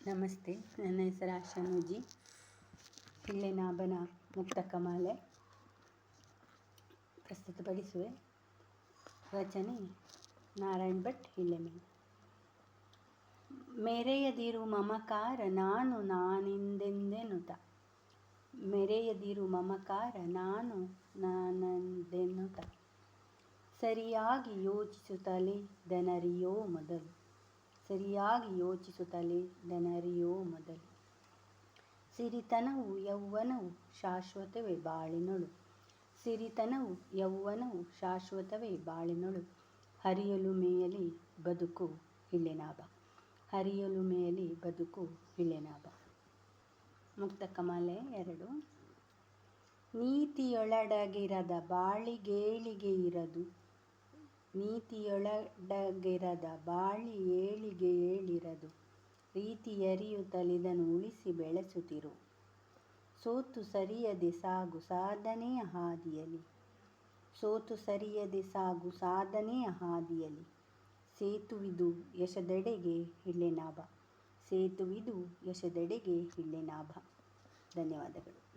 ನಮಸ್ತೆ, ನನ್ನ ಹೆಸರು ಆಶಾನೂಜಿ. ಹಿಳ್ಳೆನಾಭನ ಮುಕ್ತ ಕಮಾಲೆ ಪ್ರಸ್ತುತಪಡಿಸುವೆ. ರಚನೆ ನಾರಾಯಣ್ ಭಟ್, ಹಿಳ್ಳೆಮೇಲ. ಮೆರೆಯದಿರು ಮಮಕಾರ ನಾನು ನಾನೆಂದೆನ್ನುತ್ತ, ಮೆರೆಯದಿರು ಮಮಕಾರ ನಾನು ನಾನೆಂದೆನ್ನುತ್ತ, ಸರಿಯಾಗಿ ಯೋಚಿಸುತ್ತಲಿದ್ದನರಿಯೋ ಮೊದಲು, ಸರಿಯಾಗಿ ಯೋಚಿಸುತ್ತಲಿದ್ದನರಿಯೋ ಮೊದಲು. ಸಿರಿತನವು ಯೌವನವು ಶಾಶ್ವತವೇ ಬಾಳಿನೊಳು, ಸಿರಿತನವು ಯೌವನವು ಶಾಶ್ವತವೇ ಬಾಳಿನೊಳು. ಹರಿಯಲು ಮೇಯಲಿ ಬದುಕು ಹಿಳ್ಳೆನಾಭ, ಹರಿಯಲು ಮೇಯಲಿ ಬದುಕು ಹಿಳ್ಳೆನಾಭ. ಮುಕ್ತ ಕಮಾಲೆ 2. ನೀತಿಯೊಳಡಗಿರದ ಬಾಳಿಗೇಳಿಗೆ ಇರದು, ನೀತಿಯೊಳಡಗಿರದ ಬಾಳಿ ಏಳಿಗೆಯೇಳಿರದು. ರೀತಿಯರಿಯುತ್ತಲಿದನು ಉಳಿಸಿ ಬೆಳೆಸುತ್ತಿರು, ಸೋತು ಸರಿಯದೆ ಸಾಗು ಸಾಧನೆಯ ಹಾದಿಯಲಿ, ಸೋತು ಸರಿಯದೆ ಸಾಗು ಸಾಧನೆಯ ಹಾದಿಯಲಿ. ಸೇತುವಿದು ಯಶದೆಡೆಗೆ ಹಿಳ್ಳೆನಾಭ, ಸೇತುವಿದು ಯಶದೆಡೆಗೆ ಹಿಳ್ಳೆನಾಭ. ಧನ್ಯವಾದಗಳು.